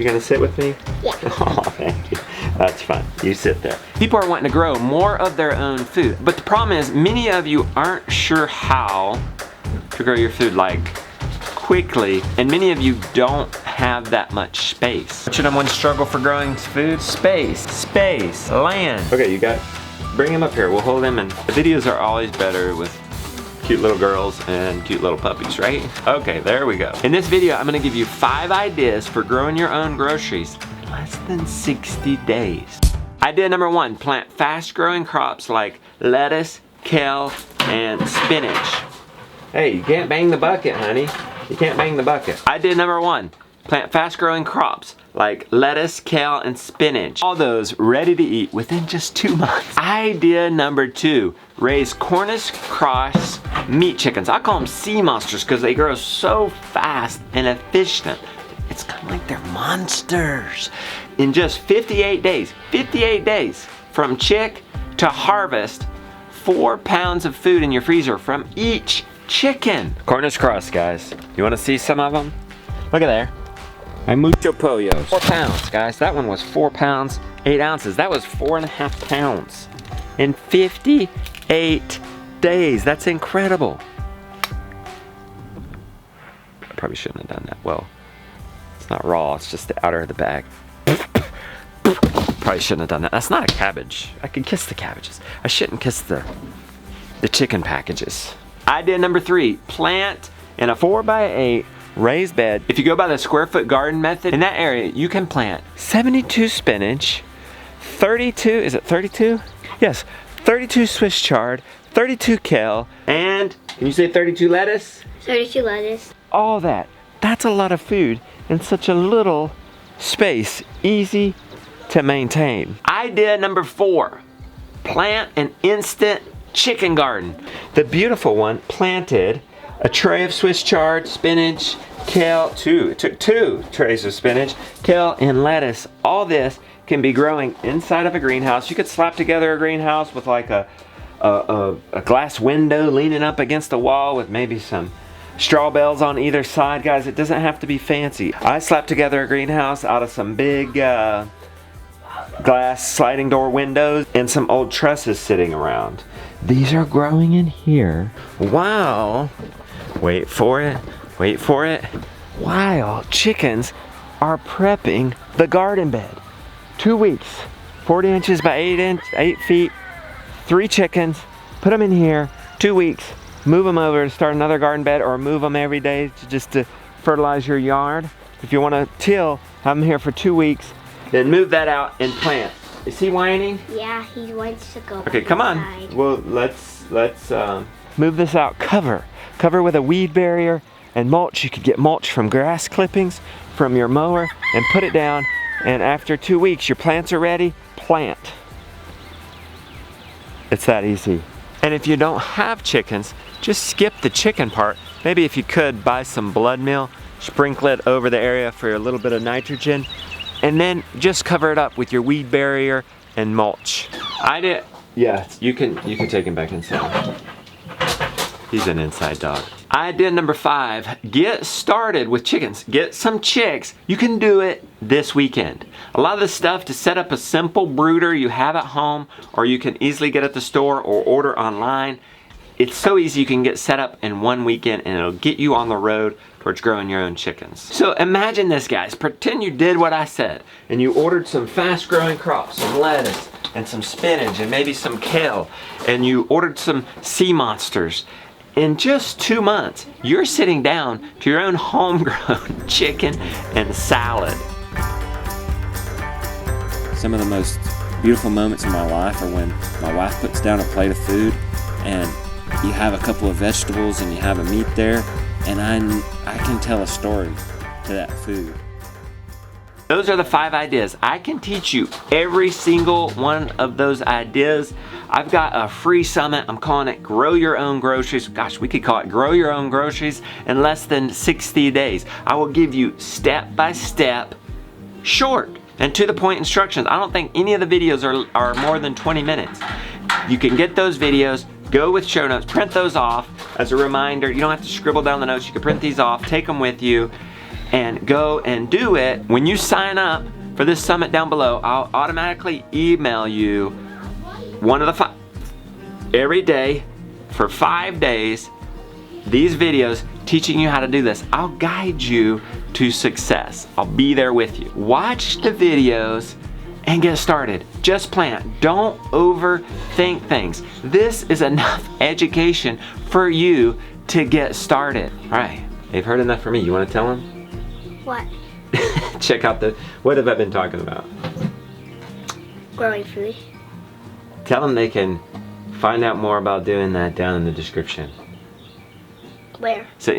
You gonna sit with me? Yeah. Oh, thank you. That's fun. You sit there. People are wanting to grow more of their own food, but the problem is many of you aren't sure how to grow your food like quickly, and many of you don't have that much space. What should someone struggle for growing food? Space, land. Okay, you got, bring him up here. We'll hold him, and the videos are always better with cute little girls and cute little puppies, right? Okay, there we go. In this video, I'm gonna give you 5 ideas for growing your own groceries in less than 60 days. Idea number 1, plant fast-growing crops like lettuce, kale, and spinach. Hey, you can't bang the bucket, honey. You can't bang the bucket. Idea number 1, plant fast-growing crops like lettuce, kale, and spinach. All those ready to eat within just 2 months. Idea number 2, raise Cornish cross meat chickens. I call them sea monsters because they grow so fast and efficient. It's kind of like they're monsters. In just 58 days from chick to harvest, 4 pounds of food in your freezer from each chicken. Cornish cross, guys. You want to see some of them? Look at there. My mucho pollos. 4 pounds, guys. That one was 4 pounds, 8 ounces. That was 4.5 pounds in 58 days. That's incredible. I probably shouldn't have done that. Well, it's not raw. It's just the outer of the bag. Probably shouldn't have done that. That's not a cabbage. I can kiss the cabbages. I shouldn't kiss the chicken packages. Idea number 3, plant in a 4x8 raised bed. If you go by the square foot garden method, in that area you can plant 72 spinach, 32, is it 32? Yes, 32 Swiss chard, 32 kale, and can you say 32 lettuce? 32 lettuce. All that. That's a lot of food in such a little space. Easy to maintain. Idea number 4, plant an instant chicken garden. The beautiful one planted a tray of Swiss chard, spinach, kale, it took 2 trays of spinach, kale, and lettuce. All this can be growing inside of a greenhouse. You could slap together a greenhouse with like a glass window leaning up against the wall with maybe some straw bales on either side. Guys, it doesn't have to be fancy. I slapped together a greenhouse out of some big glass sliding door windows and some old trusses sitting around. These are growing in here. Wow. Wait for it. While chickens are prepping the garden bed. 2 weeks, 40 inches by 8 feet, 3 chickens, put them in here, 2 weeks, move them over to start another garden bed, or move them every day just to fertilize your yard. If you want to till, have them here for 2 weeks, then move that out and plant. Is he whining? Yeah, he wants to go. Okay, come on. Well, let's move this out. Cover with a weed barrier and mulch. You could get mulch from grass clippings from your mower and put it down. And after 2 weeks, your plants are ready. Plant. It's that easy. And if you don't have chickens, just skip the chicken part. Maybe if you could, buy some blood meal, sprinkle it over the area for a little bit of nitrogen, and then just cover it up with your weed barrier and mulch. Yeah, you can take him back inside. He's an inside dog. Idea number 5, get started with chickens. Get some chicks. You can do it this weekend. A lot of the stuff to set up a simple brooder you have at home, or you can easily get at the store or order online. It's so easy, you can get set up in 1 weekend and it'll get you on the road towards growing your own chickens. So imagine this, guys. Pretend you did what I said and you ordered some fast growing crops, some lettuce and some spinach and maybe some kale, and you ordered some sea monsters. In just 2 months, you're sitting down to your own homegrown chicken and salad. Some of the most beautiful moments in my life are when my wife puts down a plate of food and you have a couple of vegetables and you have a meat there, and I can tell a story to that food. Those are the 5 ideas. I can teach you every single one of those ideas. I've got a free summit. I'm calling it Grow Your Own Groceries. Gosh, we could call it Grow Your Own Groceries in less than 60 days. I will give you step-by-step, short and to the point instructions. I don't think any of the videos are more than 20 minutes. You can get those videos, go with show notes, print those off as a reminder. You don't have to scribble down the notes. You can print these off, take them with you, and go and do it. When you sign up for this summit down below, I'll automatically email you one of the 5 every day for 5 days, these videos teaching you how to do this. I'll guide you to success. I'll be there with you. Watch the videos and get started. Just plan. Don't overthink things. This is enough education for you to get started. All right, they've heard enough from me. You want to tell them? What? Check out what have I been talking about? Growing food. Tell them they can find out more about doing that down in the description. Where? So